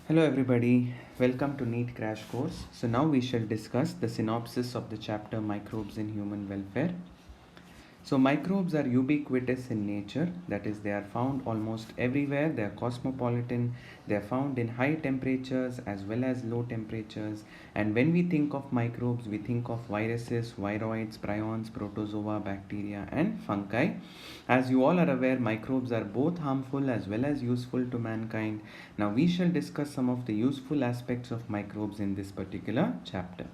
Hello everybody, welcome to NEET Crash Course. So now we shall discuss the synopsis of the chapter Microbes in Human Welfare. So microbes are ubiquitous in nature, that is, they are found almost everywhere, they are cosmopolitan, they are found in high temperatures as well as low temperatures. And when we think of microbes, we think of viruses, viroids, prions, protozoa, bacteria, and fungi. As you all are aware, microbes are both harmful as well as useful to mankind. Now we shall discuss some of the useful aspects of microbes in this particular chapter.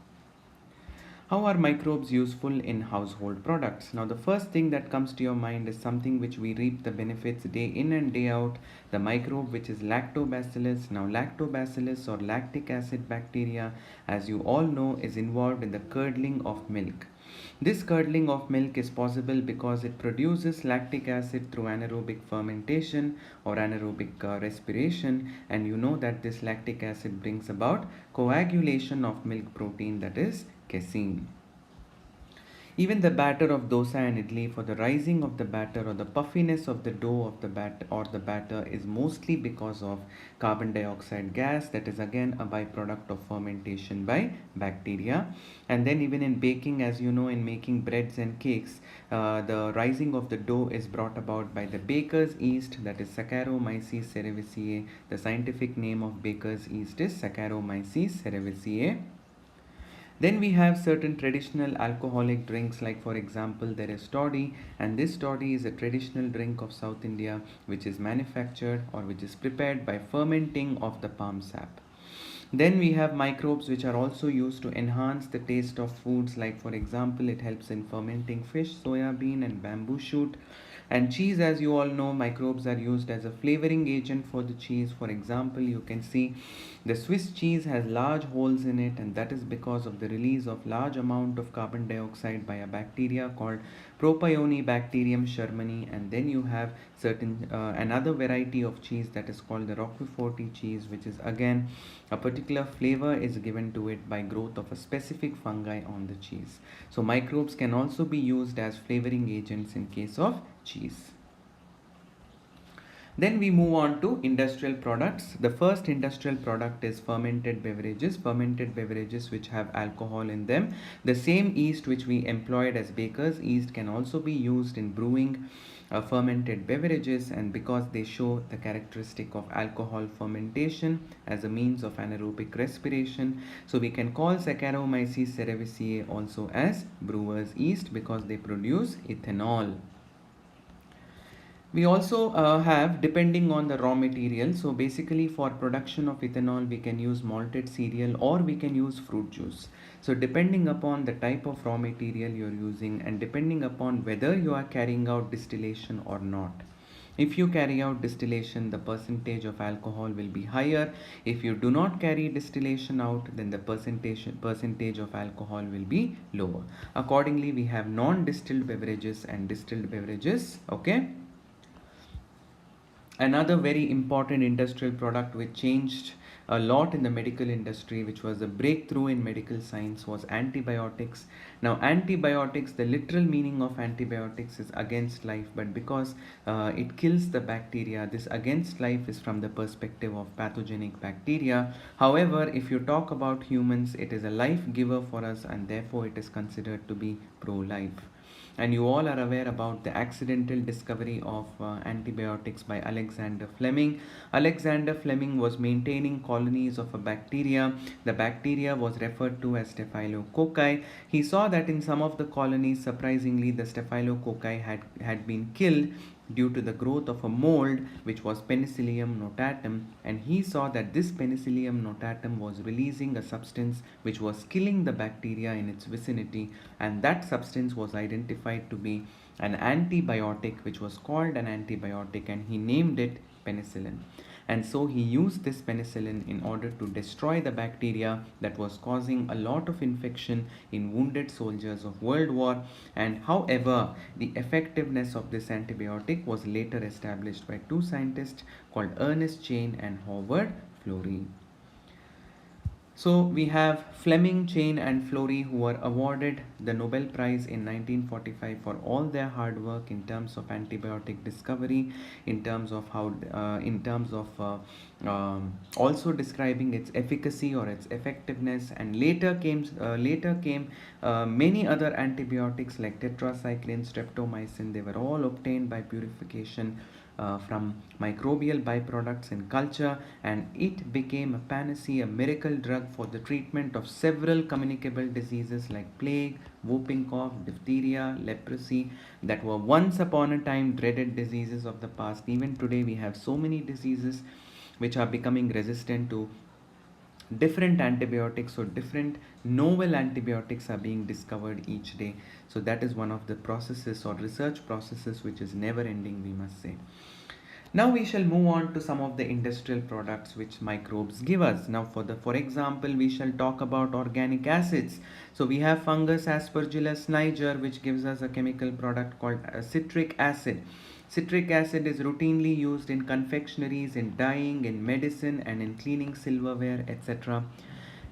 How are microbes useful in household products? Now, the first thing that comes to your mind is something which we reap the benefits day in and day out, the microbe which is lactobacillus. Now, lactobacillus or lactic acid bacteria, as you all know, is involved in the curdling of milk. This curdling of milk is possible because it produces lactic acid through anaerobic fermentation or anaerobic respiration, and you know that this lactic acid brings about coagulation of milk protein, that is casein. Even the batter of dosa and idli, for the rising of the batter or the puffiness of the dough of the batter is mostly because of carbon dioxide gas, that is again a byproduct of fermentation by bacteria. And then even in baking, as you know, in making breads and cakes, the rising of the dough is brought about by the baker's yeast, that is Saccharomyces cerevisiae. The scientific name of baker's yeast is Saccharomyces cerevisiae. Then we have certain traditional alcoholic drinks, like for example, there is toddy, and this toddy is a traditional drink of South India which is manufactured or which is prepared by fermenting of the palm sap. Then we have microbes which are also used to enhance the taste of foods, like for example, it helps in fermenting fish, soya bean, and bamboo shoot. And cheese, as you all know, microbes are used as a flavoring agent for the cheese. For example, you can see the Swiss cheese has large holes in it, and that is because of the release of large amount of carbon dioxide by a bacteria called Propionibacterium shermani. And then you have certain another variety of cheese that is called the Roquefort cheese, which is again a particular flavor is given to it by growth of a specific fungi on the cheese. So microbes can also be used as flavoring agents in case of cheese. Then we move on to industrial products. The first industrial product is fermented beverages. Fermented beverages which have alcohol in them. The same yeast which we employed as baker's yeast can also be used in brewing fermented beverages, and because they show the characteristic of alcohol fermentation as a means of anaerobic respiration, so we can call Saccharomyces cerevisiae also as brewer's yeast because they produce ethanol. We also have, depending on the raw material, so basically for production of ethanol we can use malted cereal or we can use fruit juice. So depending upon the type of raw material you're using and depending upon whether you are carrying out distillation or not. If you carry out distillation, the percentage of alcohol will be higher. If you do not carry distillation out, then the percentage of alcohol will be lower. Accordingly, we have non-distilled beverages and distilled beverages. Okay. Another very important industrial product which changed a lot in the medical industry, which was a breakthrough in medical science, was antibiotics. Now, antibiotics, the literal meaning of antibiotics is against life, but because it kills the bacteria, this against life is from the perspective of pathogenic bacteria. However, if you talk about humans, it is a life giver for us, and therefore it is considered to be pro-life. And you all are aware about the accidental discovery of antibiotics by Alexander Fleming. Alexander Fleming was maintaining colonies of a bacteria. The bacteria was referred to as Staphylococci. He saw that in some of the colonies, surprisingly, the Staphylococci had been killed due to the growth of a mold which was Penicillium notatum, and he saw that this Penicillium notatum was releasing a substance which was killing the bacteria in its vicinity, and that substance was identified to be an antibiotic which was called an antibiotic, and he named it penicillin. And so he used this penicillin in order to destroy the bacteria that was causing a lot of infection in wounded soldiers of World War. And however, the effectiveness of this antibiotic was later established by two scientists called Ernest Chain and Howard Florey. So we have Fleming, Chain, and Florey, who were awarded the Nobel Prize in 1945 for all their hard work in terms of antibiotic discovery, in terms of also describing its efficacy or its effectiveness. And later came many other antibiotics like tetracycline, streptomycin. They were all obtained by purification from microbial byproducts in culture, and it became a panacea, a miracle drug for the treatment of several communicable diseases like plague, whooping cough, diphtheria, leprosy, that were once upon a time dreaded diseases of the past. Even today, we have so many diseases which are becoming resistant to different antibiotics, or different novel antibiotics are being discovered each day. So that is one of the processes or research processes which is never ending, we must say. Now we shall move on to some of the industrial products which microbes give us. Now for example, we shall talk about organic acids. So we have fungus Aspergillus niger, which gives us a chemical product called citric acid. Citric acid is routinely used in confectionaries, in dyeing, in medicine, and in cleaning silverware, etc.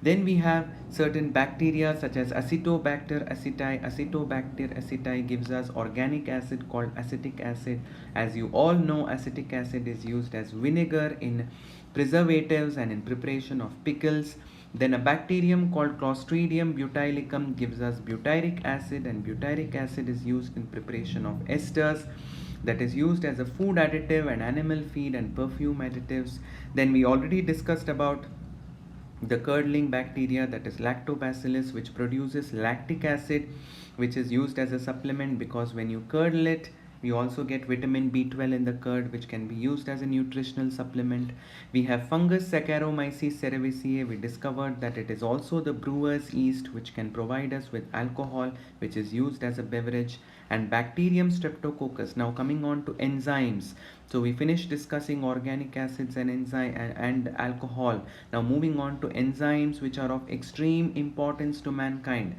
Then we have certain bacteria such as Acetobacter aceti. Acetobacter aceti gives us organic acid called acetic acid. As you all know, acetic acid is used as vinegar in preservatives and in preparation of pickles. Then a bacterium called Clostridium butylicum gives us butyric acid, and butyric acid is used in preparation of esters, that is used as a food additive and animal feed and perfume additives. Then we already discussed about the curdling bacteria, that is lactobacillus, which produces lactic acid, which is used as a supplement, because when you curdle it, we also get vitamin B12 in the curd, which can be used as a nutritional supplement. We have fungus Saccharomyces cerevisiae. We discovered that it is also the brewer's yeast, which can provide us with alcohol, which is used as a beverage. And bacterium streptococcus. Now coming on to enzymes. So we finished discussing organic acids and enzyme and alcohol. Now moving on to enzymes, which are of extreme importance to mankind.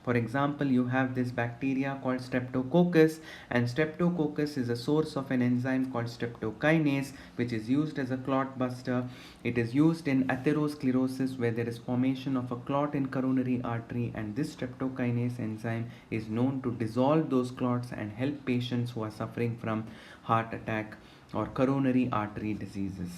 For example, you have this bacteria called streptococcus, and streptococcus is a source of an enzyme called streptokinase, which is used as a clot buster. It is used in atherosclerosis, where there is formation of a clot in coronary artery, and this streptokinase enzyme is known to dissolve those clots and help patients who are suffering from heart attack or coronary artery diseases.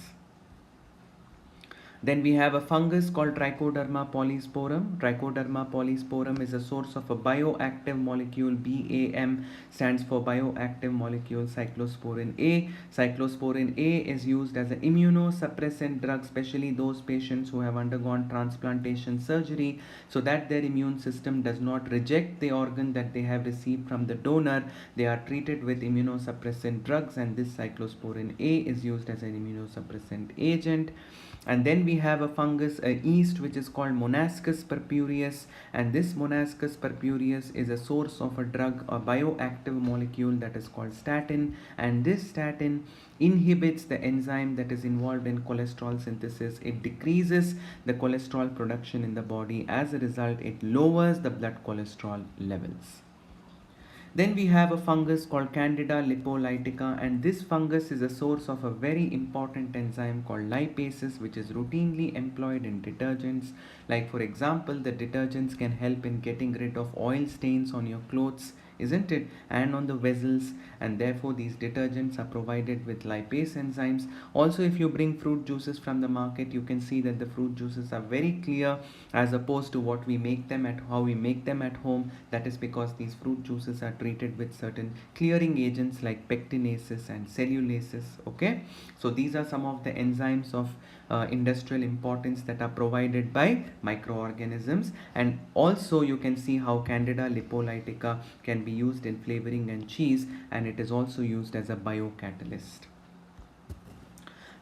Then we have a fungus called Trichoderma polysporum. Trichoderma polysporum is a source of a bioactive molecule. BAM stands for bioactive molecule cyclosporin A. Cyclosporin A is used as an immunosuppressant drug, especially those patients who have undergone transplantation surgery, so that their immune system does not reject the organ that they have received from the donor. They are treated with immunosuppressant drugs, and this cyclosporin A is used as an immunosuppressant agent. And then we have a fungus, a yeast, which is called Monascus purpureus, and this Monascus purpureus is a source of a drug, a bioactive molecule that is called statin, and this statin inhibits the enzyme that is involved in cholesterol synthesis. It decreases the cholesterol production in the body. As a result, it lowers the blood cholesterol levels. Then we have a fungus called Candida lipolytica, and this fungus is a source of a very important enzyme called lipases, which is routinely employed in detergents. Like for example, the detergents can help in getting rid of oil stains on your clothes, isn't it, and on the vessels, and therefore these detergents are provided with lipase enzymes. Also, if you bring fruit juices from the market, you can see that the fruit juices are very clear as opposed to what we make them at how we make them at home. That is because these fruit juices are treated with certain clearing agents like pectinases and cellulases. Okay, so these are some of the enzymes of industrial importance that are provided by microorganisms. And also you can see how Candida lipolytica can be used in flavoring and cheese, and it is also used as a biocatalyst.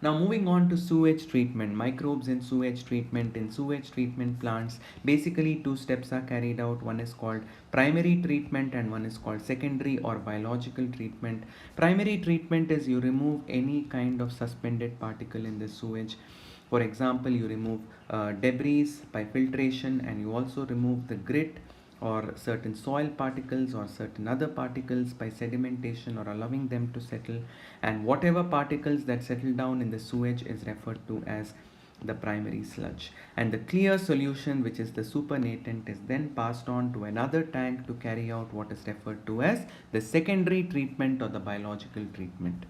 Now moving on to sewage treatment, microbes in sewage treatment. In sewage treatment plants, basically two steps are carried out. One is called primary treatment and one is called secondary or biological treatment. Primary treatment is you remove any kind of suspended particle in the sewage. For example, you remove debris by filtration, and you also remove the grit or certain soil particles or certain other particles by sedimentation or allowing them to settle. And whatever particles that settle down in the sewage is referred to as the primary sludge, and the clear solution, which is the supernatant, is then passed on to another tank to carry out what is referred to as the secondary treatment or the biological treatment.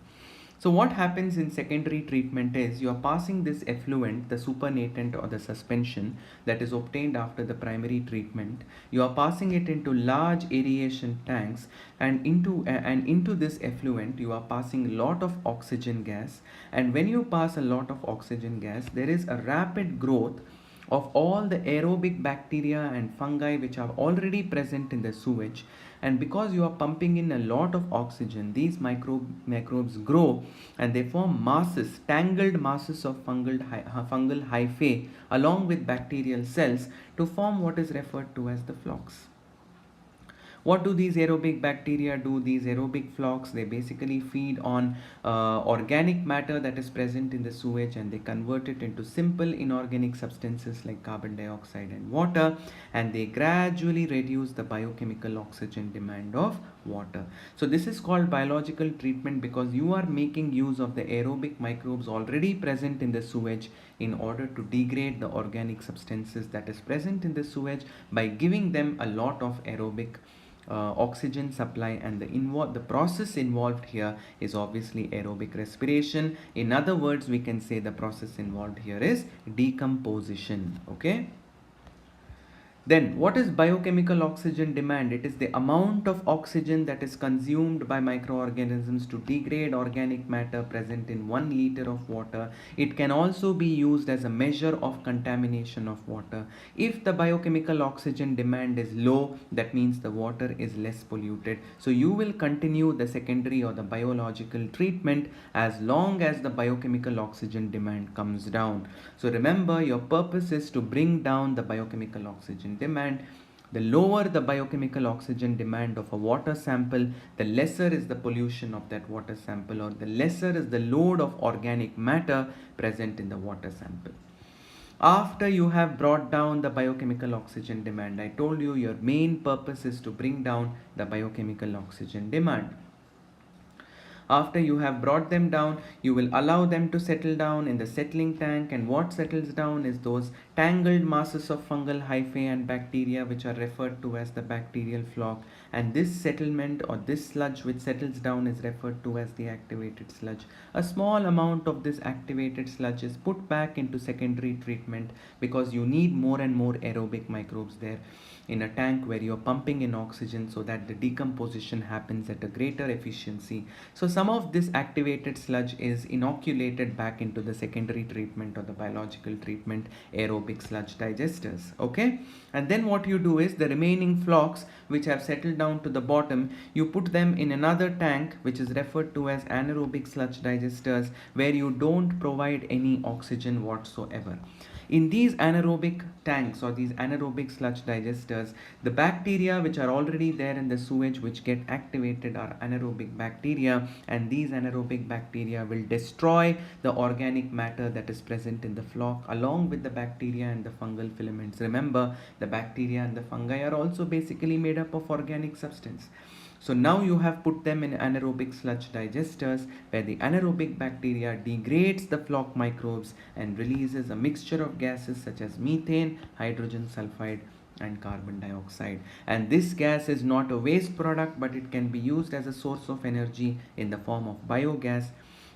So what happens in secondary treatment is you are passing this effluent, the supernatant or the suspension that is obtained after the primary treatment. You are passing it into large aeration tanks, and into this effluent you are passing a lot of oxygen gas. And when you pass a lot of oxygen gas, there is a rapid growth of all the aerobic bacteria and fungi which are already present in the sewage. And because you are pumping in a lot of oxygen, these microbes grow and they form masses, tangled masses of fungal hyphae along with bacterial cells to form what is referred to as the flocks. What do these aerobic bacteria do? These aerobic flocks, they basically feed on organic matter that is present in the sewage, and they convert it into simple inorganic substances like carbon dioxide and water, and they gradually reduce the biochemical oxygen demand of water. So this is called biological treatment because you are making use of the aerobic microbes already present in the sewage in order to degrade the organic substances that is present in the sewage by giving them a lot of aerobic oxygen supply. And the process involved here is obviously aerobic respiration. In other words, we can say the process involved here is decomposition. Okay. Then what is biochemical oxygen demand? It is the amount of oxygen that is consumed by microorganisms to degrade organic matter present in 1 liter of water. It can also be used as a measure of contamination of water. If the biochemical oxygen demand is low, that means the water is less polluted. So you will continue the secondary or the biological treatment as long as the biochemical oxygen demand comes down. So remember, your purpose is to bring down the biochemical oxygen demand. The lower the biochemical oxygen demand of a water sample, the lesser is the pollution of that water sample, or the lesser is the load of organic matter present in the water sample. After you have brought down the biochemical oxygen demand, I told you your main purpose is to bring down the biochemical oxygen demand. After you have brought them down, you will allow them to settle down in the settling tank, and what settles down is those tangled masses of fungal hyphae and bacteria which are referred to as the bacterial flock. And this settlement or this sludge which settles down is referred to as the activated sludge. A small amount of this activated sludge is put back into secondary treatment because you need more and more aerobic microbes there in a tank where you're pumping in oxygen so that the decomposition happens at a greater efficiency. So some of this activated sludge is inoculated back into the secondary treatment or the biological treatment aerobic sludge digesters. Okay, and then what you do is the remaining flocks which have settled down to the bottom, you put them in another tank which is referred to as anaerobic sludge digesters, where you don't provide any oxygen whatsoever. In these anaerobic tanks or these anaerobic sludge digesters, the bacteria which are already there in the sewage which get activated are anaerobic bacteria, and these anaerobic bacteria will destroy the organic matter that is present in the flock along with the bacteria and the fungal filaments. Remember, the bacteria and the fungi are also basically made up of organic substance. So now you have put them in anaerobic sludge digesters where the anaerobic bacteria degrades the flock microbes and releases a mixture of gases such as methane, hydrogen sulfide and carbon dioxide. And this gas is not a waste product, but it can be used as a source of energy in the form of biogas.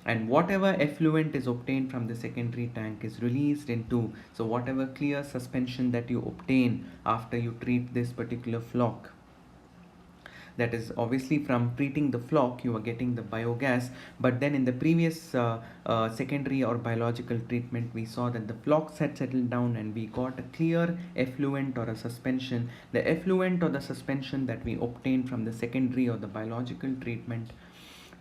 And whatever effluent is obtained from the secondary tank is released into, so whatever clear suspension that you obtain after you treat this particular flock, that is obviously from treating the flock you are getting the biogas. But then in the previous secondary or biological treatment, we saw that the flocks had settled down and we got a clear effluent or a suspension. The effluent or the suspension that we obtained from the secondary or the biological treatment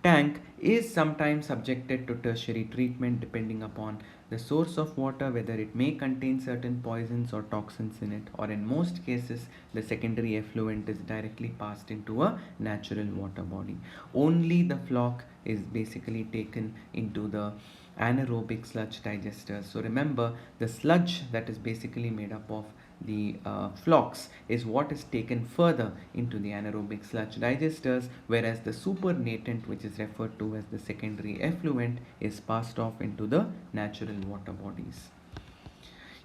tank is sometimes subjected to tertiary treatment depending upon the source of water, whether it may contain certain poisons or toxins in it, or in most cases the secondary effluent is directly passed into a natural water body. Only the flock is basically taken into the anaerobic sludge digesters. So remember, the sludge that is basically made up of the flocks is what is taken further into the anaerobic sludge digesters, whereas the supernatant, which is referred to as the secondary effluent, is passed off into the natural water bodies.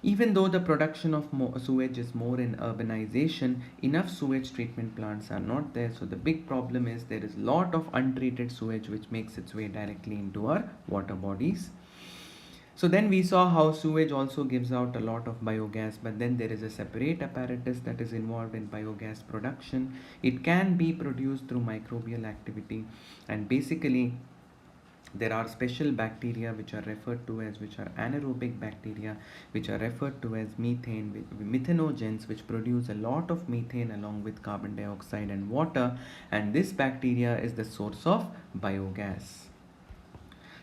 Even though the production of sewage is more in urbanization, enough sewage treatment plants are not there. So the big problem is there is a lot of untreated sewage which makes its way directly into our water bodies. So then we saw how sewage also gives out a lot of biogas, but then there is a separate apparatus that is involved in biogas production. It can be produced through microbial activity, and basically there are special bacteria which are referred to as, which are anaerobic bacteria, which are referred to as methanogens, which produce a lot of methane along with carbon dioxide and water, and this bacteria is the source of biogas.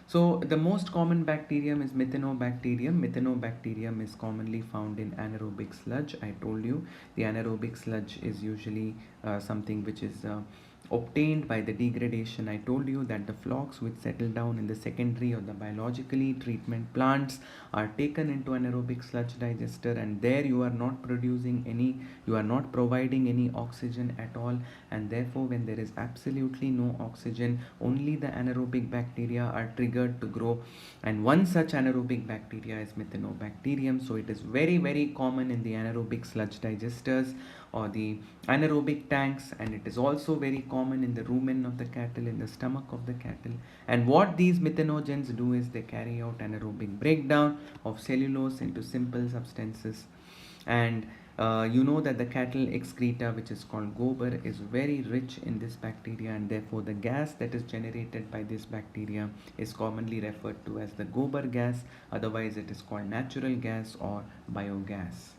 So the most common bacterium is Methanobacterium. Methanobacterium is commonly found in anaerobic sludge. I told you the anaerobic sludge is usually something which is obtained by the degradation. I told you that the flocks which settle down in the secondary or the biologically treatment plants are taken into anaerobic sludge digester, and there you are not producing any, you are not providing any oxygen at all, and therefore when there is absolutely no oxygen, only the anaerobic bacteria are triggered to grow, and one such anaerobic bacteria is Methanobacterium. So it is very common in the anaerobic sludge digesters or the anaerobic tanks, and it is also very common in the rumen of the cattle, in the stomach of the cattle. And what these methanogens do is they carry out anaerobic breakdown of cellulose into simple substances. And you know that the cattle excreta, which is called gobar, is very rich in this bacteria, and therefore the gas that is generated by this bacteria is commonly referred to as the gobar gas. Otherwise it is called natural gas or biogas.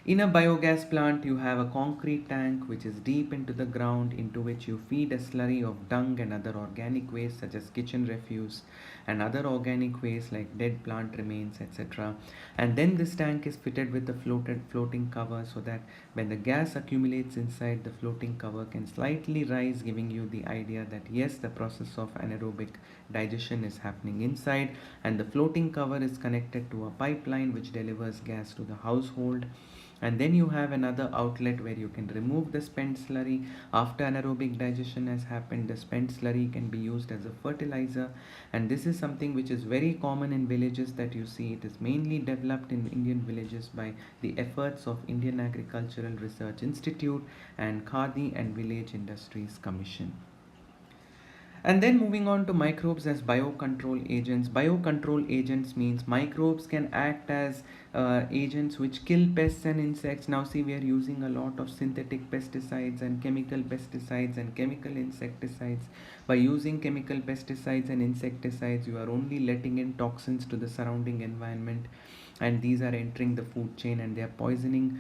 In a biogas plant, you have a concrete tank which is deep into the ground, into which you feed a slurry of dung and other organic waste such as kitchen refuse and other organic waste like dead plant remains, etc. And then this tank is fitted with a floating cover, so that when the gas accumulates inside, the floating cover can slightly rise, giving you the idea that yes, the process of anaerobic digestion is happening inside, and the floating cover is connected to a pipeline which delivers gas to the household. And then you have another outlet where you can remove the spent slurry. After anaerobic digestion has happened, the spent slurry can be used as a fertilizer, and this is something which is very common in villages that you see. It is mainly developed in Indian villages by the efforts of Indian Agricultural Research Institute and Khadi and Village Industries Commission. And then moving on to microbes as biocontrol agents. Biocontrol agents means microbes can act as agents which kill pests and insects. Now see, we are using a lot of synthetic pesticides and chemical insecticides. By using chemical pesticides and insecticides, you are only letting in toxins to the surrounding environment, and these are entering the food chain and they are poisoning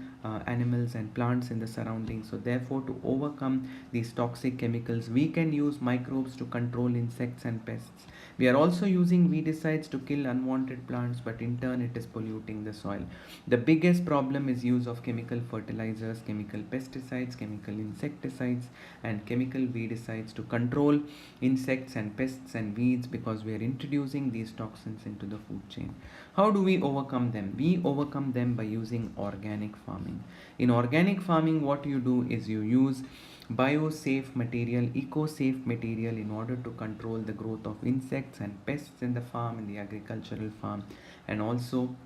animals and plants in the surroundings. So therefore, to overcome these toxic chemicals, we can use microbes to control insects and pests. We are also using weedicides to kill unwanted plants, but in turn it is polluting the soil. The biggest problem is use of chemical fertilizers, chemical pesticides, chemical insecticides, and chemical weedicides to control insects and pests and weeds, because we are introducing these toxins into the food chain. How do we overcome them? We overcome them by using organic farming. In organic farming, what you do is you use bio-safe material, eco-safe material, in order to control the growth of insects and pests in the farm, in the agricultural farm, and also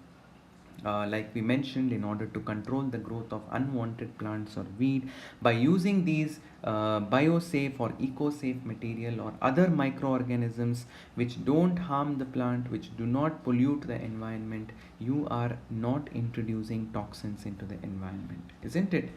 like we mentioned, in order to control the growth of unwanted plants or weed. By using these biosafe or eco-safe material or other microorganisms which don't harm the plant, which do not pollute the environment, you are not introducing toxins into the environment, isn't it?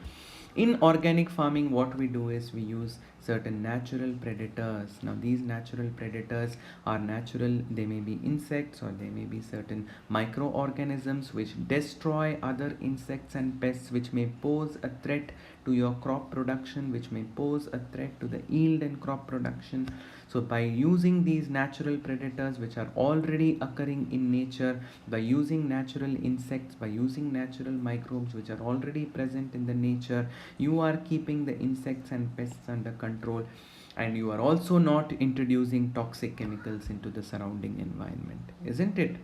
In organic farming, what we do is we use certain natural predators. Now these natural predators are natural. They may be insects or they may be certain microorganisms which destroy other insects and pests, which may pose a threat to your crop production, which may pose a threat to the yield and crop production. So by using these natural predators which are already occurring in nature, by using natural insects, by using natural microbes which are already present in the nature, you are keeping the insects and pests under control, and you are also not introducing toxic chemicals into the surrounding environment, isn't it?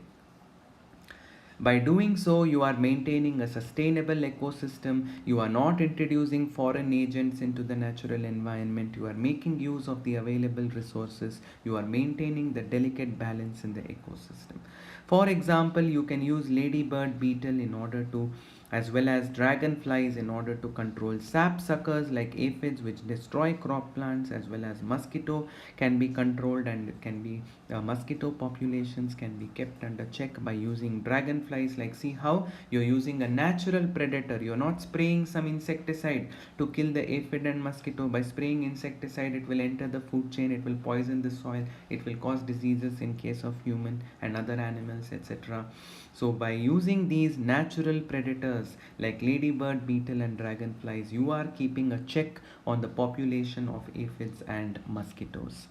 By doing so, you are maintaining a sustainable ecosystem. You are not introducing foreign agents into the natural environment. You are making use of the available resources. You are maintaining the delicate balance in the ecosystem. For example, you can use ladybird beetle in order to, as well as dragonflies, in order to control sap suckers like aphids which destroy crop plants, as well as mosquito can be controlled, and can be mosquito populations can be kept under check by using dragonflies. Like, see how you're using a natural predator. You're not spraying some insecticide to kill the aphid and mosquito. By spraying insecticide, it will enter the food chain, it will poison the soil, it will cause diseases in case of human and other animals, etc. So by using these natural predators like ladybird, beetle and dragonflies, you are keeping a check on the population of aphids and mosquitoes.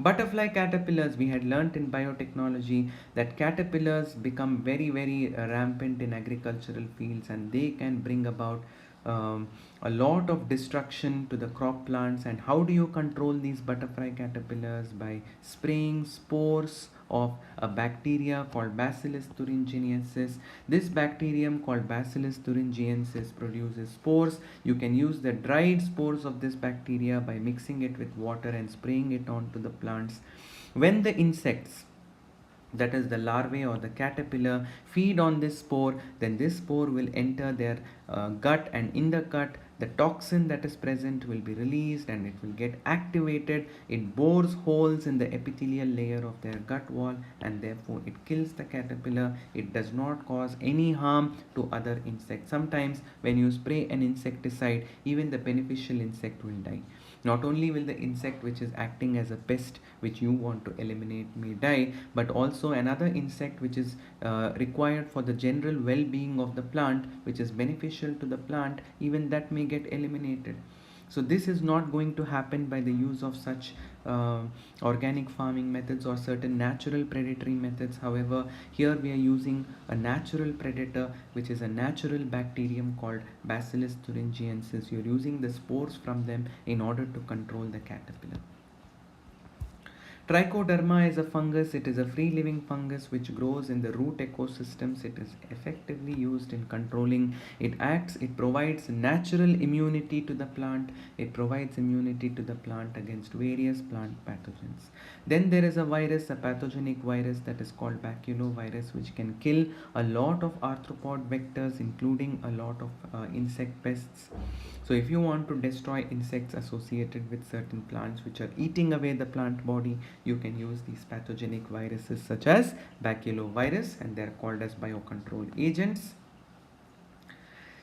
Butterfly caterpillars, we had learnt in biotechnology that caterpillars become very rampant in agricultural fields, and they can bring about a lot of destruction to the crop plants. And how do you control these butterfly caterpillars? By spraying spores of a bacteria called Bacillus thuringiensis. This bacterium called Bacillus thuringiensis produces spores. You can use the dried spores of this bacteria by mixing it with water and spraying it onto the plants. When the insects, that is the larvae or the caterpillar, feed on this spore, then this spore will enter their gut, and in the gut the toxin that is present will be released and it will get activated. It bores holes in the epithelial layer of their gut wall, and therefore it kills the caterpillar. It does not cause any harm to other insects. Sometimes when you spray an insecticide, even the beneficial insect will die. Not only will the insect which is acting as a pest which you want to eliminate may die, but also another insect which is required for the general well-being of the plant, which is beneficial to the plant, even that may get eliminated. So this is not going to happen by the use of such organic farming methods or certain natural predatory methods. However, here we are using a natural predator, which is a natural bacterium called Bacillus thuringiensis. You're using the spores from them in order to control the caterpillar. Trichoderma is a fungus. It is a free living fungus which grows in the root ecosystems. It is effectively used in controlling. It provides natural immunity to the plant. It provides immunity to the plant against various plant pathogens. Then there is a virus, a pathogenic virus that is called baculovirus, which can kill a lot of arthropod vectors, including a lot of insect pests. So if you want to destroy insects associated with certain plants which are eating away the plant body, you can use these pathogenic viruses such as baculovirus, and they are called as biocontrol agents.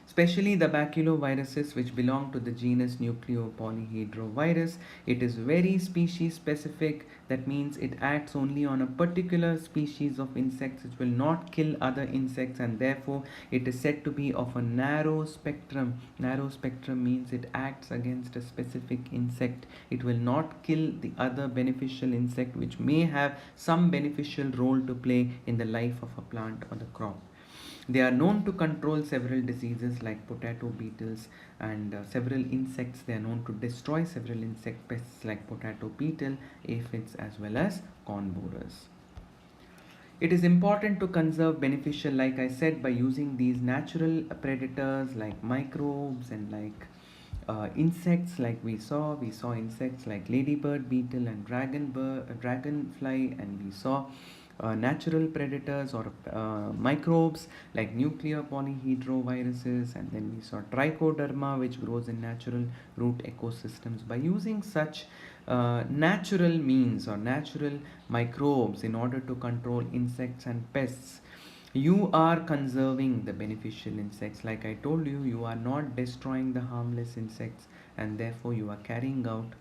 Especially the baculoviruses which belong to the genus Nucleopolyhedrovirus. It is very species specific. That means it acts only on a particular species of insects. It will not kill other insects, and therefore it is said to be of a narrow spectrum. Narrow spectrum means it acts against a specific insect. It will not kill the other beneficial insect which may have some beneficial role to play in the life of a plant or the crop. They are known to control several diseases like potato beetles and several insects. They are known to destroy several insect pests like potato beetle, aphids, as well as corn borers. It is important to conserve beneficial, like I said, by using these natural predators like microbes and like insects. Like we saw insects like ladybird beetle and dragonfly, and we saw natural predators or microbes like nuclear polyhedroviruses, and then we saw trichoderma which grows in natural root ecosystems. By using such natural means or natural microbes in order to control insects and pests, you are conserving the beneficial insects. Like I told you, you are not destroying the harmless insects, and therefore you are carrying out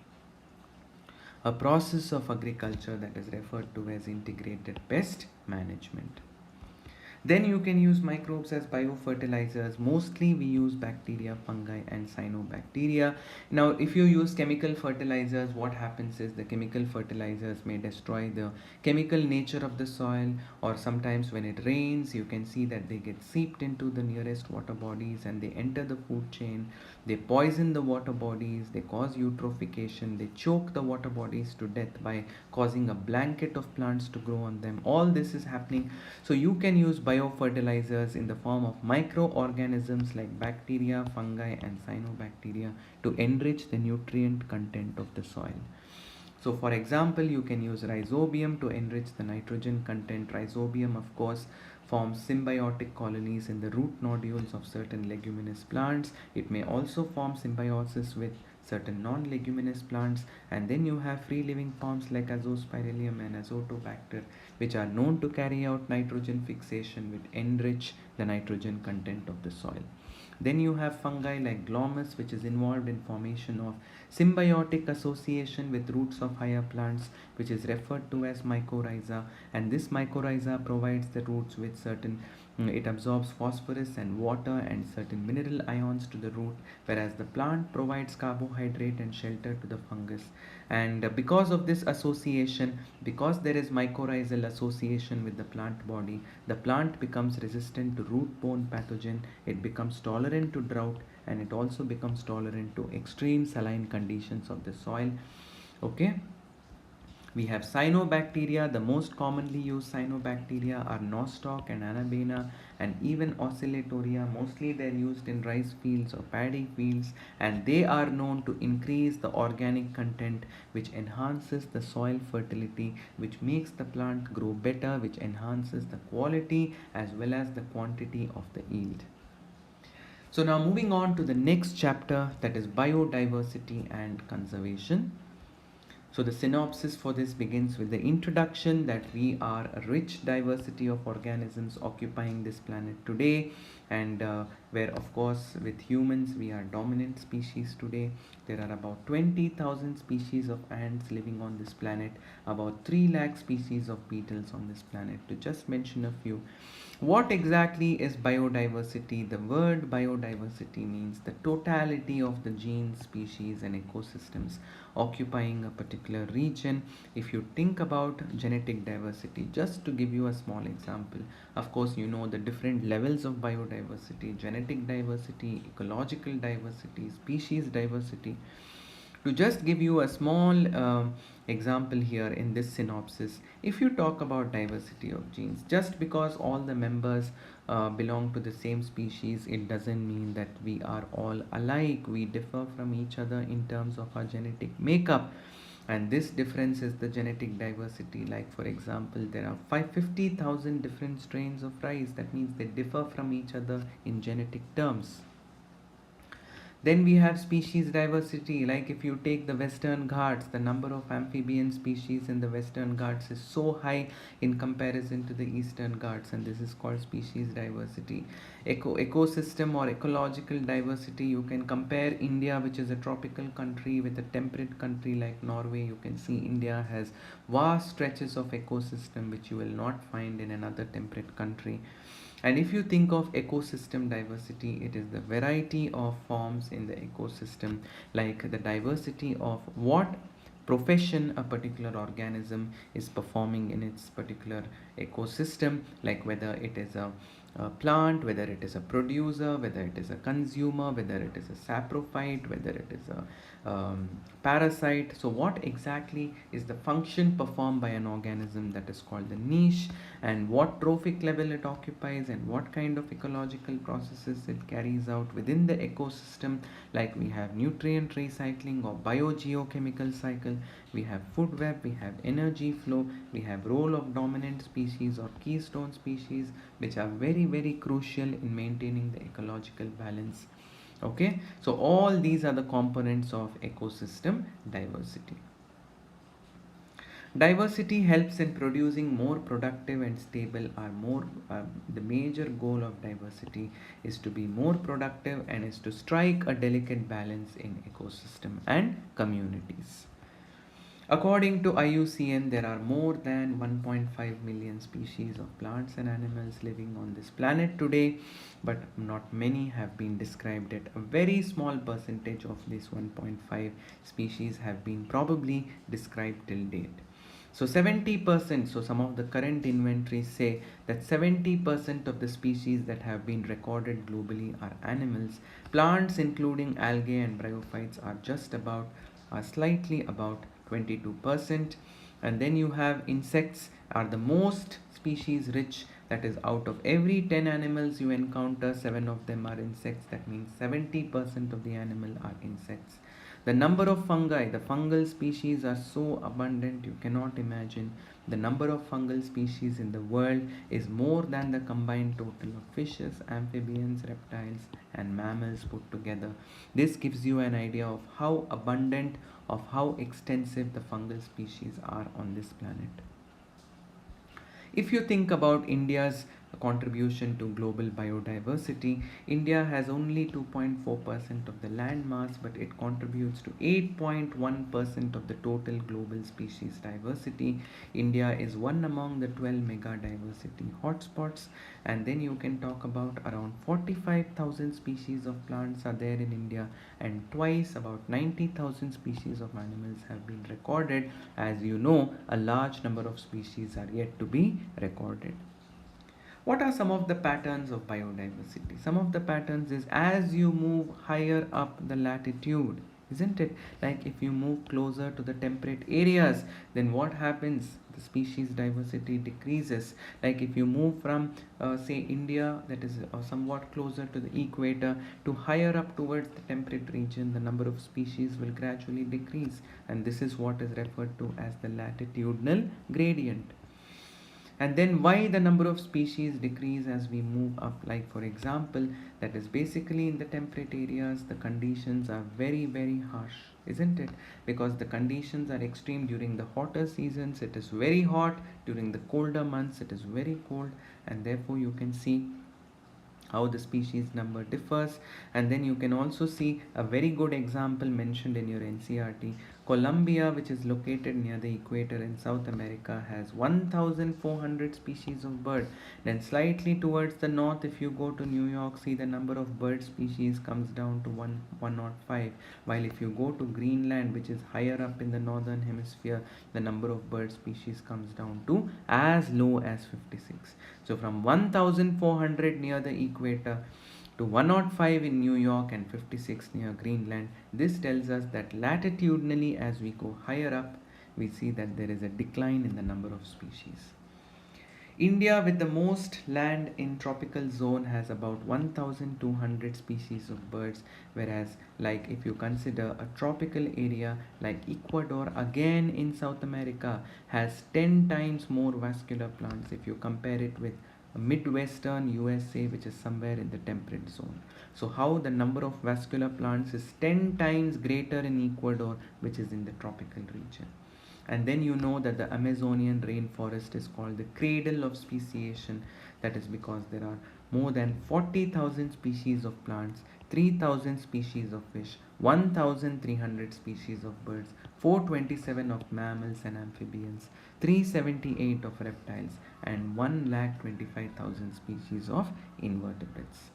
a process of agriculture that is referred to as integrated pest management. Then you can use microbes as biofertilizers. Mostly we use bacteria, fungi and cyanobacteria. Now if you use chemical fertilizers, what happens is the chemical fertilizers may destroy the chemical nature of the soil, or sometimes when it rains you can see that they get seeped into the nearest water bodies and they enter the food chain. They poison the water bodies, they cause eutrophication, they choke the water bodies to death by causing a blanket of plants to grow on them. All this is happening. So you can use biofertilizers in the form of microorganisms like bacteria, fungi, and cyanobacteria to enrich the nutrient content of the soil. So, for example, you can use rhizobium to enrich the nitrogen content. Rhizobium, of course, forms symbiotic colonies in the root nodules of certain leguminous plants. It may also form symbiosis with certain non-leguminous plants, and then you have free living forms like azospirillum and azotobacter, which are known to carry out nitrogen fixation, which enrich the nitrogen content of the soil. Then you have fungi like glomus, which is involved in formation of symbiotic association with roots of higher plants, which is referred to as mycorrhiza, and this mycorrhiza provides the roots with certain it absorbs phosphorus and water and certain mineral ions to the root, whereas the plant provides carbohydrate and shelter to the fungus. And because of this association, because there is mycorrhizal association with the plant body, the plant becomes resistant to root-borne pathogen, it becomes tolerant to drought, and it also becomes tolerant to extreme saline conditions of the soil. Okay. We have cyanobacteria. The most commonly used cyanobacteria are nostoc and anabaena and even oscillatoria. Mostly they're used in rice fields or paddy fields, and they are known to increase the organic content, which enhances the soil fertility, which makes the plant grow better, which enhances the quality as well as the quantity of the yield. So now moving on to the next chapter, that is biodiversity and conservation. So the synopsis for this begins with the introduction that we are a rich diversity of organisms occupying this planet today, and where of course with humans we are dominant species today. There are about 20,000 species of ants living on this planet, about 3 lakh species of beetles on this planet, to just mention a few. What exactly is biodiversity? The word biodiversity means the totality of the genes, species, and ecosystems occupying a particular region. If you think about genetic diversity, just to give you a small example, of course, you know the different levels of biodiversity: genetic diversity, ecological diversity, species diversity. To just give you a small example here in this synopsis, if you talk about diversity of genes, just because all the members belong to the same species, it doesn't mean that we are all alike. We differ from each other in terms of our genetic makeup, and this difference is the genetic diversity. Like for example, there are 50,000 different strains of rice. That means they differ from each other in genetic terms. Then we have species diversity. Like if you take the Western Ghats, the number of amphibian species in the Western Ghats is so high in comparison to the Eastern Ghats, and this is called species diversity. Ecosystem or ecological diversity, you can compare India, which is a tropical country, with a temperate country like Norway. You can see India has vast stretches of ecosystem which you will not find in another temperate country. And if you think of ecosystem diversity, it is the variety of forms in the ecosystem, like the diversity of what profession a particular organism is performing in its particular ecosystem, like whether it is a plant, whether it is a producer, whether it is a consumer, whether it is a saprophyte, whether it is a parasite. So what exactly is the function performed by an organism, that is called the niche, and what trophic level it occupies, and what kind of ecological processes it carries out within the ecosystem. Like we have nutrient recycling or biogeochemical cycle, we have food web, we have energy flow, we have role of dominant species or keystone species, which are very crucial in maintaining the ecological balance. Okay, so all these are the components of ecosystem diversity. Diversity helps in producing more productive and stable, or more the major goal of diversity is to be more productive and is to strike a delicate balance in ecosystem and communities. According to IUCN, there are more than 1.5 million species of plants and animals living on this planet today, but not many have been described yet. A very small percentage of these 1.5 species have been probably described till date. So 70%, so some of the current inventories say that 70% of the species that have been recorded globally are animals. Plants, including algae and bryophytes, are slightly about 22%. And then you have insects are the most species rich That is, out of every 10 animals you encounter, 7 of them are insects. That means 70% of the animal are insects. The number of fungi, the fungal species are so abundant you cannot imagine. The number of fungal species in the world is more than the combined total of fishes, amphibians, reptiles, and mammals put together. This gives you an idea of how abundant, of how extensive the fungal species are on this planet. If you think about India's contribution to global biodiversity, India has only 2.4% of the land mass, but it contributes to 8.1% of the total global species diversity. India is one among the 12 mega diversity hotspots, and then you can talk about around 45,000 species of plants are there in India, and twice about 90,000 species of animals have been recorded. As you know, a large number of species are yet to be recorded. What are some of the patterns of biodiversity? Some of the patterns is as you move higher up the latitude, isn't it? Like if you move closer to the temperate areas, then what happens? The species diversity decreases. Like if you move from say India, that is somewhat closer to the equator, to higher up towards the temperate region, the number of species will gradually decrease, and this is what is referred to as the latitudinal gradient. And then why the number of species decrease as we move up? Like for example, that is basically in the temperate areas the conditions are very harsh, isn't it? Because the conditions are extreme during the hotter seasons, it is very hot. During the colder months it is very cold, and therefore you can see how the species number differs. And then you can also see a very good example mentioned in your NCERT. Colombia, which is located near the equator in South America, has 1400 species of bird. Then slightly towards the north, if you go to New York, see the number of bird species comes down to 105, while if you go to Greenland, which is higher up in the northern hemisphere, the number of bird species comes down to as low as 56. So from 1400 near the equator to 105 in New York and 56 near Greenland. This tells us that latitudinally, as we go higher up, we see that there is a decline in the number of species. India, with the most land in tropical zone, has about 1200 species of birds, whereas like if you consider a tropical area like Ecuador, again in South America, has 10 times more vascular plants if you compare it with midwestern USA, which is somewhere in the temperate zone. So how the number of vascular plants is 10 times greater in Ecuador, which is in the tropical region. And then you know that the Amazonian rainforest is called the cradle of speciation. That is because there are more than 40,000 species of plants, 3,000 species of fish, 1,300 species of birds, 427 of mammals and amphibians, 378 of reptiles, and 1,25,000 species of invertebrates.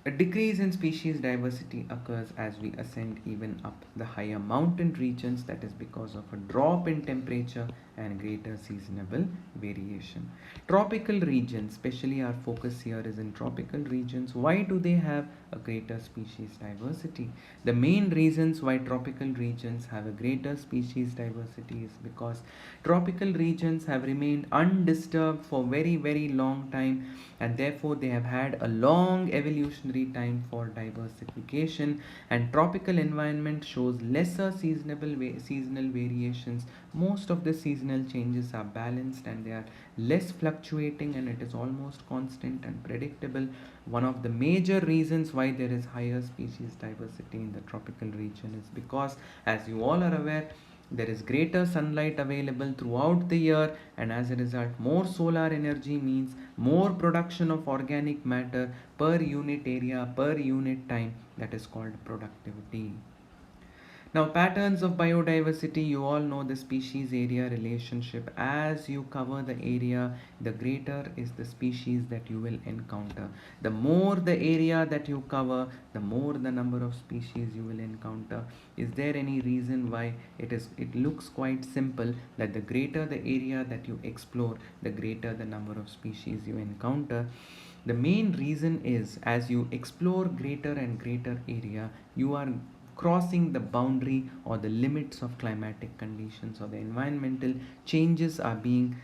A decrease in species diversity occurs as we ascend even up the higher mountain regions. That is because of a drop in temperature and greater seasonal variation. Tropical regions, especially our focus here is in tropical regions. Why do they have a greater species diversity? The main reasons why tropical regions have a greater species diversity is because tropical regions have remained undisturbed for very long time, and therefore they have had a long evolutionary time for diversification, and tropical environment shows lesser seasonal variations. Most of the seasonal changes are balanced and they are less fluctuating, and it is almost constant and predictable. One of the major reasons why there is higher species diversity in the tropical region is because, as you all are aware, there is greater sunlight available throughout the year, and as a result, more solar energy means more production of organic matter per unit area, per unit time. That is called productivity. Now, patterns of biodiversity, you all know the species area relationship. As you cover the area, the greater is the species that you will encounter. The more the area that you cover, the more the number of species you will encounter. Is there any reason why it looks quite simple that the greater the area that you explore, the greater the number of species you encounter? The main reason is, as you explore greater and greater area, you are crossing the boundary or the limits of climatic conditions, or the environmental changes are being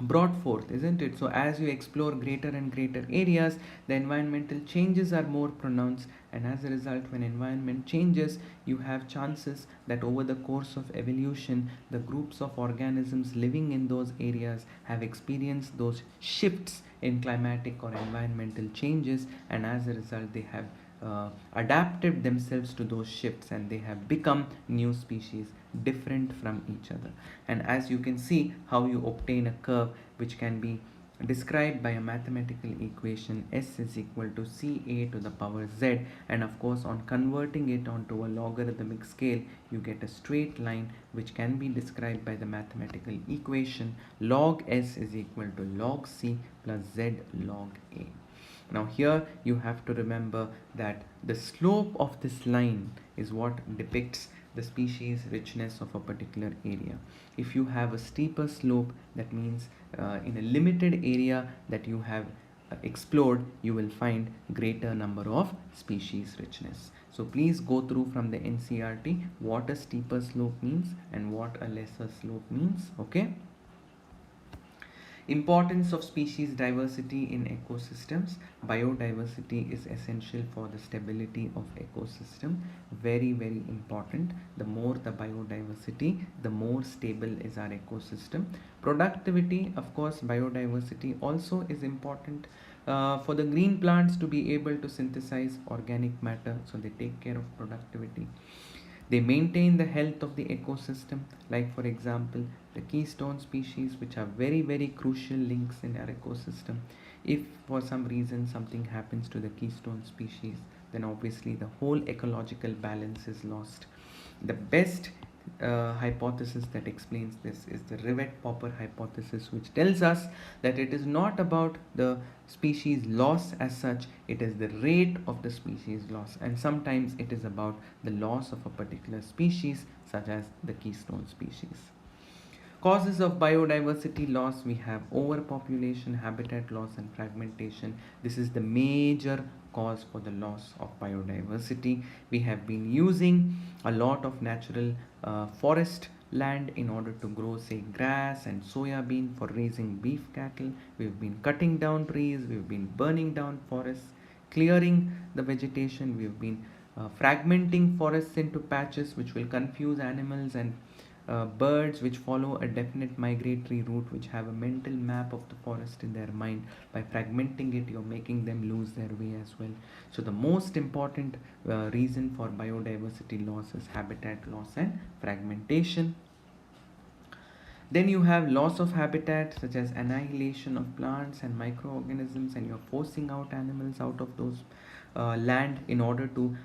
brought forth, isn't it? So as you explore greater and greater areas, the environmental changes are more pronounced, and as a result, when environment changes, you have chances that over the course of evolution, the groups of organisms living in those areas have experienced those shifts in climatic or environmental changes, and as a result, they have adapted themselves to those shifts, and they have become new species different from each other. And as you can see, how you obtain a curve which can be described by a mathematical equation, s is equal to ca to the power z, and of course on converting it onto a logarithmic scale, you get a straight line which can be described by the mathematical equation log s is equal to log c plus z log a. Now here you have to remember that the slope of this line is what depicts the species richness of a particular area. If you have a steeper slope, that means in a limited area that you have explored, you will find greater number of species richness. So please go through from the NCERT what a steeper slope means and what a lesser slope means. Okay. Importance of species diversity in ecosystems. Biodiversity is essential for the stability of ecosystem. Very, very important. The more the biodiversity, the more stable is our ecosystem. Productivity, of course, biodiversity also is important for the green plants to be able to synthesize organic matter, so they take care of productivity. They maintain the health of the ecosystem, like for example, the keystone species, which are very, very crucial links in our ecosystem. If for some reason something happens to the keystone species, then obviously the whole ecological balance is lost. The best hypothesis that explains this is the Rivet-Popper hypothesis, which tells us that it is not about the species loss as such, it is the rate of the species loss, and sometimes it is about the loss of a particular species, such as the keystone species. Causes of biodiversity loss, we have overpopulation, habitat loss, and fragmentation. This is the major cause for the loss of biodiversity. We have been using a lot of natural forest land in order to grow, say, grass and soya bean for raising beef cattle. We've been cutting down trees, we've been burning down forests, clearing the vegetation, we've been fragmenting forests into patches, which will confuse animals and birds which follow a definite migratory route, which have a mental map of the forest in their mind. By fragmenting it, you're making them lose their way as well. So the most important reason for biodiversity loss is habitat loss and fragmentation. Then you have loss of habitat, such as annihilation of plants and microorganisms, and you're forcing out animals out of those land in order to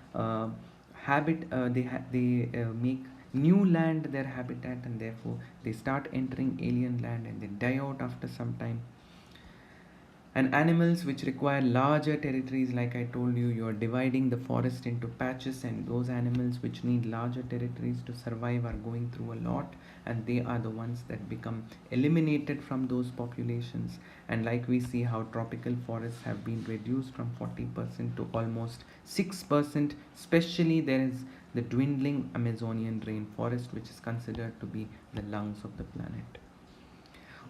they make new land their habitat, and therefore they start entering alien land and they die out after some time. And animals which require larger territories, like I told you, you are dividing the forest into patches, and those animals which need larger territories to survive are going through a lot, and they are the ones that become eliminated from those populations. And like we see how tropical forests have been reduced from 40% to almost 6%, especially there is the dwindling Amazonian rainforest, which is considered to be the lungs of the planet.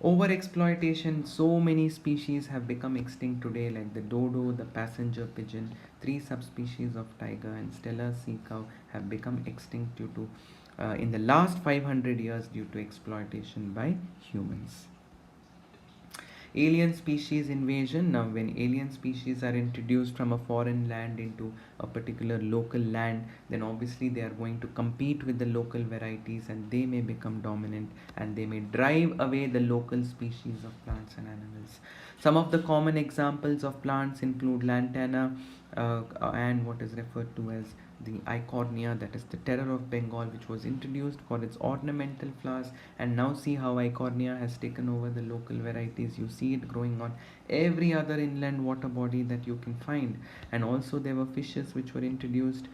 Overexploitation, so many species have become extinct today, like the dodo, the passenger pigeon, 3 subspecies of tiger, and stellar sea cow have become extinct due to in the last 500 years due to exploitation by humans. Alien species invasion. Now when alien species are introduced from a foreign land into a particular local land, then obviously they are going to compete with the local varieties, and they may become dominant, and they may drive away the local species of plants and animals. Some of the common examples of plants include lantana and what is referred to as the Eichhornia, that is the terror of Bengal, which was introduced for its ornamental flowers, and now see how Eichhornia has taken over the local varieties. You see it growing on every other inland water body that you can find. And also there were fishes which were introduced,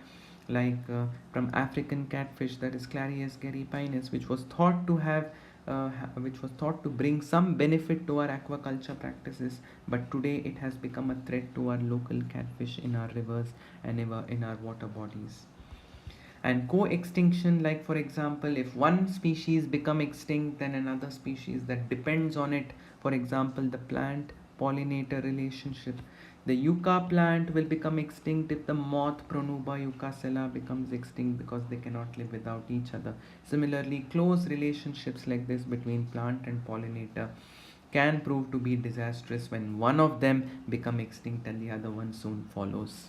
like from African catfish, that is Clarias garipinus, which was thought to have which was thought to bring some benefit to our aquaculture practices, but today it has become a threat to our local catfish in our rivers and in our water bodies. And co-extinction, like for example, if one species become extinct, then another species that depends on it, for example the plant pollinator relationship, the yucca plant will become extinct if the moth Pronuba eucacella becomes extinct, because they cannot live without each other. Similarly, close relationships like this between plant and pollinator can prove to be disastrous when one of them become extinct and the other one soon follows.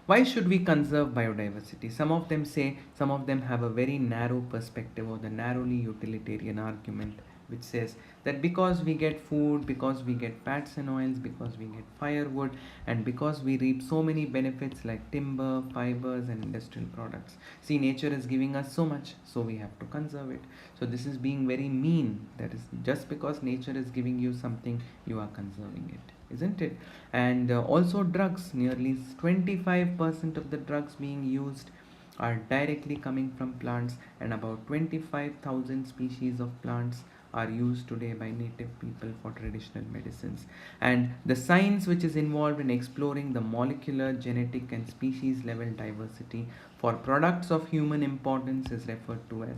Why should we conserve biodiversity? Some of them say, some of them have a very narrow perspective, or the narrowly utilitarian argument, which says that because we get food, because we get fats and oils, because we get firewood, and because we reap so many benefits like timber, fibers, and industrial products, see, nature is giving us so much, so we have to conserve it. So this is being very mean. That is, just because nature is giving you something, you are conserving it, isn't it? And also drugs, nearly 25% of the drugs being used are directly coming from plants, and about 25,000 species of plants are used today by native people for traditional medicines. And the science which is involved in exploring the molecular, genetic, and species level diversity for products of human importance is referred to as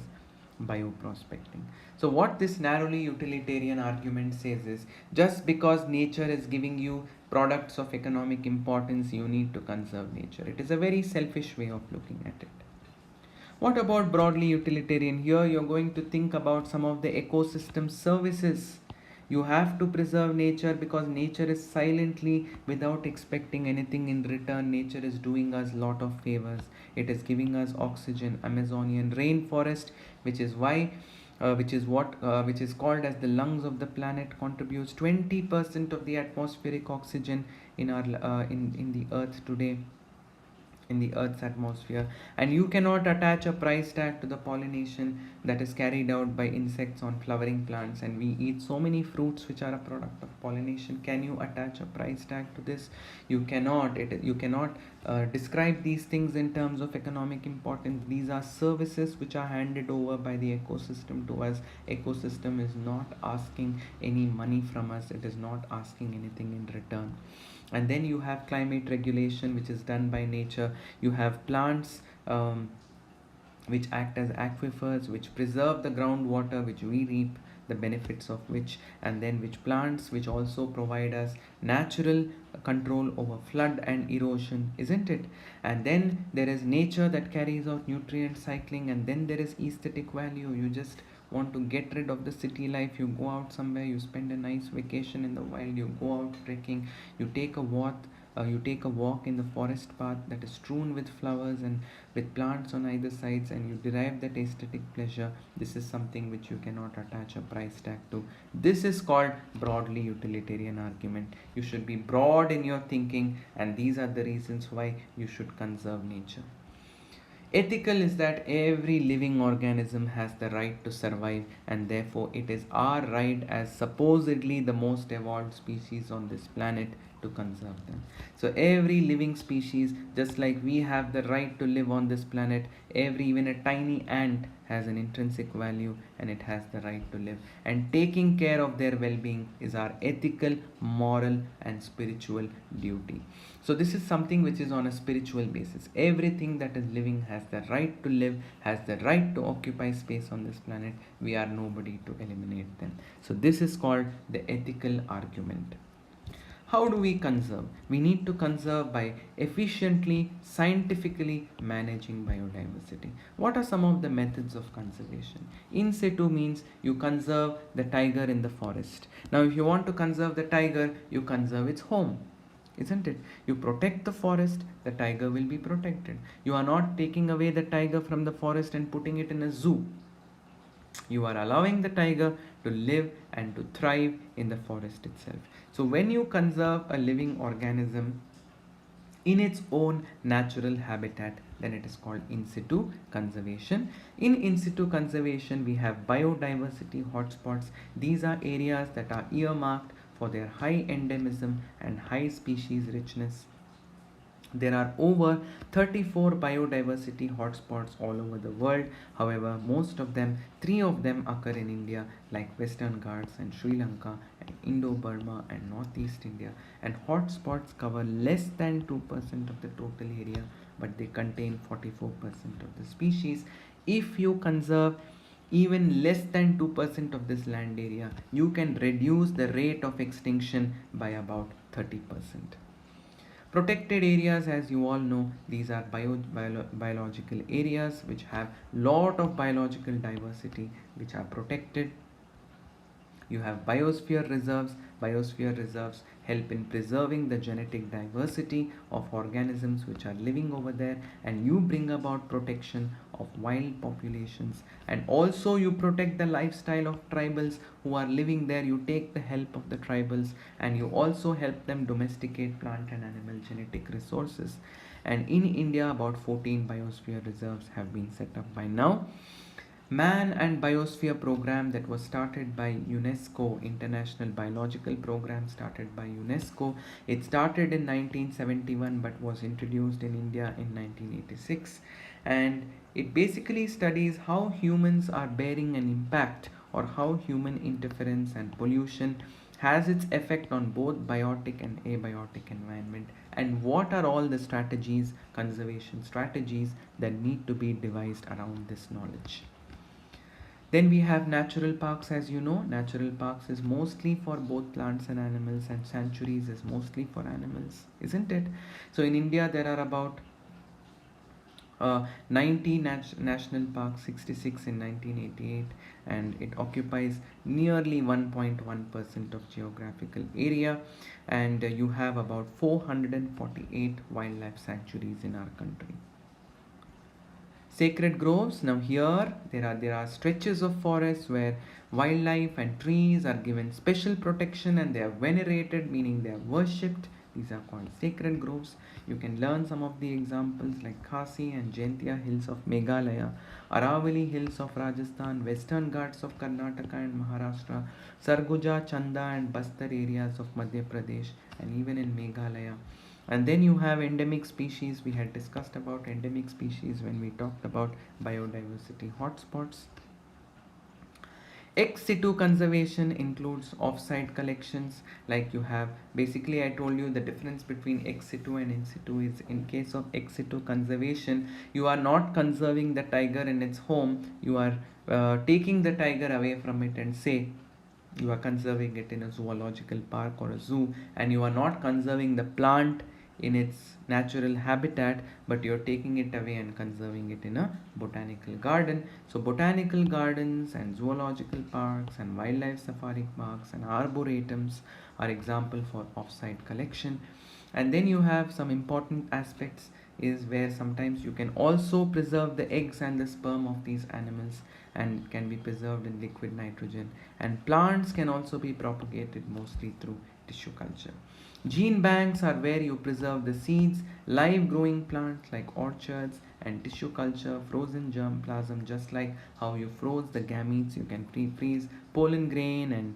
bioprospecting. So what this narrowly utilitarian argument says is, just because nature is giving you products of economic importance, you need to conserve nature. It is a very selfish way of looking at it. What about broadly utilitarian? Here you're going to think about some of the ecosystem services. You have to preserve nature because nature is silently, without expecting anything in return, nature is doing us lot of favors. It is giving us oxygen, Amazonian rainforest, which is why which is called as the lungs of the planet, contributes 20% of the atmospheric oxygen in our in the earth today, in the earth's atmosphere. And you cannot attach a price tag to the pollination that is carried out by insects on flowering plants, and we eat so many fruits which are a product of pollination. Can you attach a price tag to this? You cannot. You cannot describe these things in terms of economic importance. These are services which are handed over by the ecosystem to us. Ecosystem is not asking any money from us, it is not asking anything in return. And then you have climate regulation, which is done by nature. You have plants which act as aquifers, which preserve the groundwater, which we reap the benefits of which, and then which plants which also provide us natural control over flood and erosion, isn't it? And then there is nature that carries out nutrient cycling, and then there is aesthetic value. You just want to get rid of the city life, you go out somewhere, you spend a nice vacation in the wild, you go out trekking, you take a walk in the forest path that is strewn with flowers and with plants on either sides, and you derive that aesthetic pleasure. This is something which you cannot attach a price tag to. This is called broadly utilitarian argument. You should be broad in your thinking, and these are the reasons why you should conserve nature. Ethical is that every living organism has the right to survive, and therefore it is our right as supposedly the most evolved species on this planet to conserve them. So every living species, just like we have the right to live on this planet, even a tiny ant has an intrinsic value and it has the right to live. And taking care of their well-being is our ethical, moral, and spiritual duty. So this is something which is on a spiritual basis. Everything that is living has the right to live, has the right to occupy space on this planet. We are nobody to eliminate them. So this is called the ethical argument. How do we conserve? We need to conserve by efficiently, scientifically managing biodiversity. What are some of the methods of conservation? In situ means you conserve the tiger in the forest. Now, if you want to conserve the tiger, you conserve its home, isn't it? You protect the forest, the tiger will be protected. You are not taking away the tiger from the forest and putting it in a zoo. You are allowing the tiger to live and to thrive in the forest itself. So when you conserve a living organism in its own natural habitat, then it is called in situ conservation. In situ conservation, we have biodiversity hotspots. These are areas that are earmarked for their high endemism and high species richness. There are over 34 biodiversity hotspots all over the world. However, most of them, three of them occur in India, like Western Ghats and Sri Lanka, and Indo-Burma and Northeast India. And hotspots cover less than 2% of the total area, but they contain 44% of the species. If you conserve even less than 2% of this land area, you can reduce the rate of extinction by about 30%. Protected areas, as you all know, these are biological areas which have lot of biological diversity which are protected. You have biosphere reserves. Biosphere reserves help in preserving the genetic diversity of organisms which are living over there, and you bring about protection of wild populations, and also you protect the lifestyle of tribals who are living there. You take the help of the tribals, and you also help them domesticate plant and animal genetic resources. And in India, about 14 biosphere reserves have been set up by now. Man and Biosphere program that was started by UNESCO, International Biological Program started by UNESCO. It started in 1971 but was introduced in India in 1986, and it basically studies how humans are bearing an impact, or how human interference and pollution has its effect on both biotic and abiotic environment, and what are all the strategies, conservation strategies, that need to be devised around this knowledge. Then we have natural parks. As you know, natural parks is mostly for both plants and animals, and sanctuaries is mostly for animals, isn't it? So in India, there are about 90 national parks, 66 in 1988, and it occupies nearly 1.1% of geographical area, and you have about 448 wildlife sanctuaries in our country. Sacred groves. Now here there are stretches of forest where wildlife and trees are given special protection, and they are venerated, meaning they are worshipped. These are called sacred groves. You can learn some of the examples like Khasi and Jaintia hills of Meghalaya, Aravali hills of Rajasthan, Western Ghats of Karnataka and Maharashtra, Sarguja, Chanda and Bastar areas of Madhya Pradesh, and even in Meghalaya. And then you have endemic species. We had discussed about endemic species when we talked about biodiversity hotspots. Ex situ conservation includes off-site collections. Like you have, basically I told you the difference between ex situ and in situ is, in case of ex situ conservation, you are not conserving the tiger in its home. You are taking the tiger away from it, and say you are conserving it in a zoological park or a zoo, and you are not conserving the plant in its natural habitat, but you're taking it away and conserving it in a botanical garden. So botanical gardens and zoological parks and wildlife safari parks and arboretums are example for off-site collection. And then you have some important aspects is where sometimes you can also preserve the eggs and the sperm of these animals, and can be preserved in liquid nitrogen, and plants can also be propagated mostly through tissue culture. Gene banks are where you preserve the seeds, live growing plants like orchards, and tissue culture, frozen germplasm, just like how you froze the gametes, you can freeze pollen grain and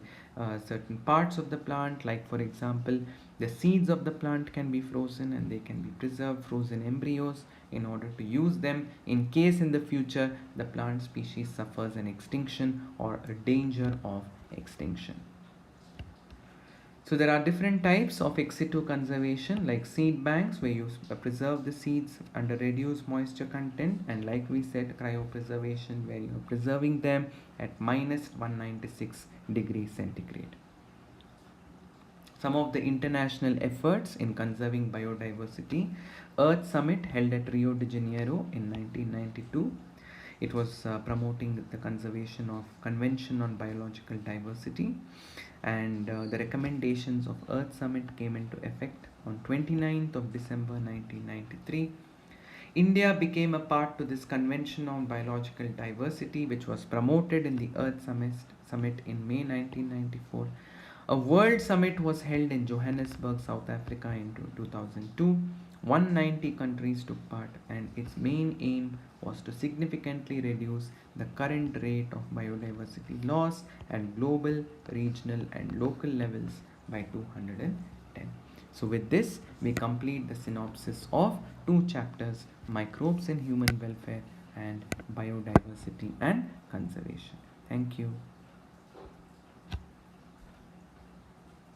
certain parts of the plant, like for example the seeds of the plant can be frozen, and they can be preserved, frozen embryos, in order to use them in case in the future the plant species suffers an extinction or a danger of extinction. So there are different types of ex situ conservation, like seed banks where you preserve the seeds under reduced moisture content, and like we said, cryopreservation where you are preserving them at minus 196 degrees centigrade. Some of the international efforts in conserving biodiversity. Earth Summit held at Rio de Janeiro in 1992. It was promoting the conservation of Convention on Biological Diversity, and the recommendations of Earth Summit came into effect on 29th of December 1993. India became a part to this Convention on Biological Diversity, which was promoted in the Earth Summit in May 1994. A World Summit was held in Johannesburg, South Africa in 2002. 190 countries took part, and its main aim was to significantly reduce the current rate of biodiversity loss at global, regional, and local levels by 210. So with this, we complete the synopsis of two chapters, Microbes in Human Welfare and Biodiversity and Conservation. Thank you.